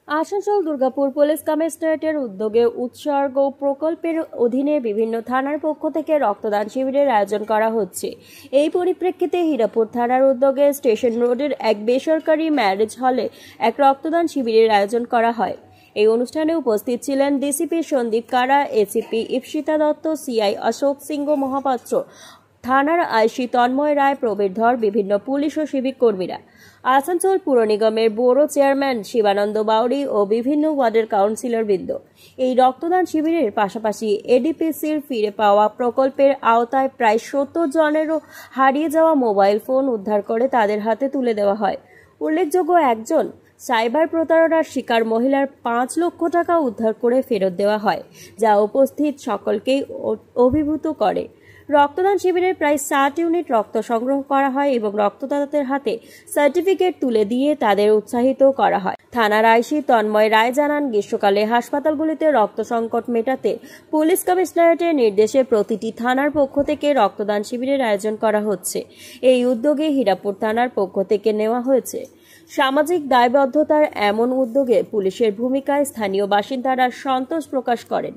Asansol Durgapur police কমিশনারেটের উদ্যোগে উৎসর্গ প্রকল্পের অধীনে বিভিন্ন থানার পক্ষ থেকে রক্তদান শিবিরের আয়োজন করা হচ্ছে। এই পরিপ্রেক্ষিতে হীরাপুর থানার উদ্যোগে স্টেশন রোডের এক বেসরকারি ম্যারেজ হলে এক রক্তদান শিবিরের আয়োজন করা হয়। এই অনুষ্ঠানে উপস্থিত ছিলেন ডিসিপি সন্দীপ কারা, এসিপি ইপ্সিতা দত্ত, সিআই অশোক সিংহ মহাপাত্র, থানার আইসি তন্ময় রায়, প্রবীর ধর, বিভিন্ন পুলিশ ও সিভিক কর্মীরা, আসানসোল পুর নিগমের ব্যুরো চেয়ারম্যান শিবানন্দ বাউরি ও বিভিন্ন ওয়ার্ডের কাউন্সিলরবৃন্দ। এই রক্তদান শিবিরের পাশাপাশি এডিপিসির ফিরে পাওয়া প্রকল্পের আওতায় প্রায় 70 জনেরও হারিয়ে যাওয়া মোবাইল ফোন উদ্ধার করে তাদের হাতে তুলে দেওয়া হয়। উল্লেখযোগ্য, একজন সাইবার প্রতারণার শিকার মহিলার 5 লক্ষ টাকা উদ্ধার করে ফেরত দেওয়া হয়, যা উপস্থিত সকলকেই অভিভূত করে। রক্তদান শিবিরের প্রায় 60 ইউনিট রক্ত সংগ্রহ করা হয় এবং রক্তদাতাদের হাতে সার্টিফিকেট তুলে দিয়ে তাদের উৎসাহিত করা হয়। থানার আইসি তন্ময় রায় জানান, গ্রীষ্মকালে হাসপাতালগুলিতে রক্ত সংকট মেটাতে পুলিশ কমিশনারেটের নির্দেশে প্রতিটি থানার পক্ষ থেকে রক্তদান শিবিরের আয়োজন করা হচ্ছে। এই উদ্যোগে হীরাপুর থানার পক্ষ থেকে নেওয়া হয়েছে। সামাজিক দায়বদ্ধতার এমন উদ্যোগে পুলিশের ভূমিকায় স্থানীয় বাসিন্দারা সন্তোষ প্রকাশ করেন।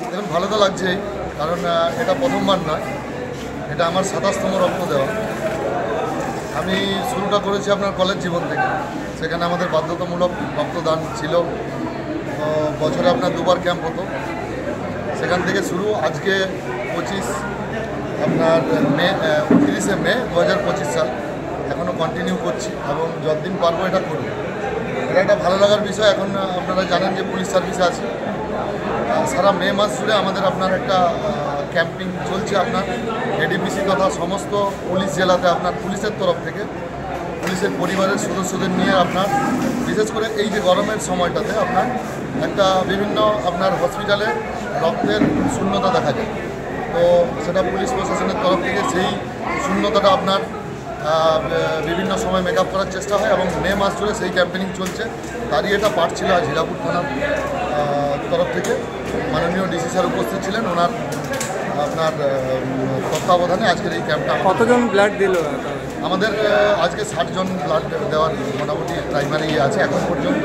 এখন ভালো তো লাগছে, কারণ এটা প্রথমবার নয়, এটা আমার 27তম রক্ত দেওয়া। আমি শুরুটা করেছি আপনার কলেজ জীবন থেকে। সেখানে আমাদের বাধ্যতামূলক রক্তদান ছিল, বছরে আপনার 2বার ক্যাম্প হতো। সেখান থেকে শুরু, আজকে 30 মে 2025 সাল, এখনও কন্টিনিউ করছি এবং যতদিন পারবো এটা করব। এটা একটা ভালো লাগার বিষয়। এখন আপনারা জানেন যে পুলিশ সার্ভিসে আছে, সারা মে মাস জুড়ে আমাদের আপনার একটা ক্যাম্পিং চলছে। আপনার এডিপিসি তথা সমস্ত পুলিশ জেলাতে আপনার পুলিশের তরফ থেকে পুলিশের পরিবারের সদস্যদের নিয়ে আপনার বিশেষ করে এই যে গরমের সময়টাতে আপনার একটা বিভিন্ন আপনার হসপিটালে রক্তের শূন্যতা দেখা যায়। তো সেটা পুলিশ প্রশাসনের তরফ থেকে সেই শূন্যতাটা আপনার বিভিন্ন সময় মেকআপ করার চেষ্টা হয় এবং মে মাস জুড়ে সেই ক্যাম্পেনিং চলছে। তারই এটা পার্ট ছিল। আজ হীরাপুর থানার তরফ থেকে মাননীয় ডিসি স্যার উপস্থিত ছিলেন, ওনার আপনার তত্ত্বাবধানে আজকের এই ক্যাম্পটা। কতজন ব্লাড দিল আমাদের? আজকে 60 জন ব্লাড দেওয়ার মোটামুটি প্রাইমারি আছে এখন পর্যন্ত।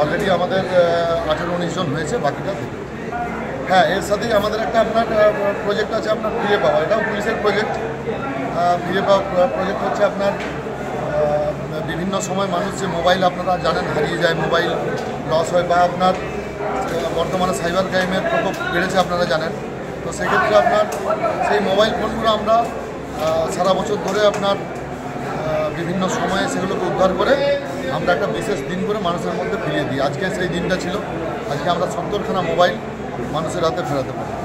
অলরেডি আমাদের 18-19 জন হয়েছে, বাকিটা দেবে। হ্যাঁ, এর সাথেই আমাদের একটা আপনার প্রজেক্ট আছে আপনার ফিরে পাওয়া। এটাও পুলিশের প্রজেক্ট। ফিরে পাওয়া প্রজেক্ট হচ্ছে আপনার বিভিন্ন সময় মানুষ যে মোবাইল আপনারা জানেন হারিয়ে যায়, মোবাইল লস হয়, বা আপনার বর্তমানে সাইবার ক্রাইমের প্রকোপ বেড়েছে আপনারা জানেন। তো সেক্ষেত্রে আপনার সেই মোবাইল ফোনগুলো আমরা সারা বছর ধরে আপনার বিভিন্ন সময়ে সেগুলোকে উদ্ধার করে আমরা একটা বিশেষ দিন করে মানুষের মধ্যে ফিরিয়ে দিই। আজকে সেই দিনটা ছিল। আজকে আমরা 70খানা মোবাইল মানুষের হাতে ফেরাতে পারি।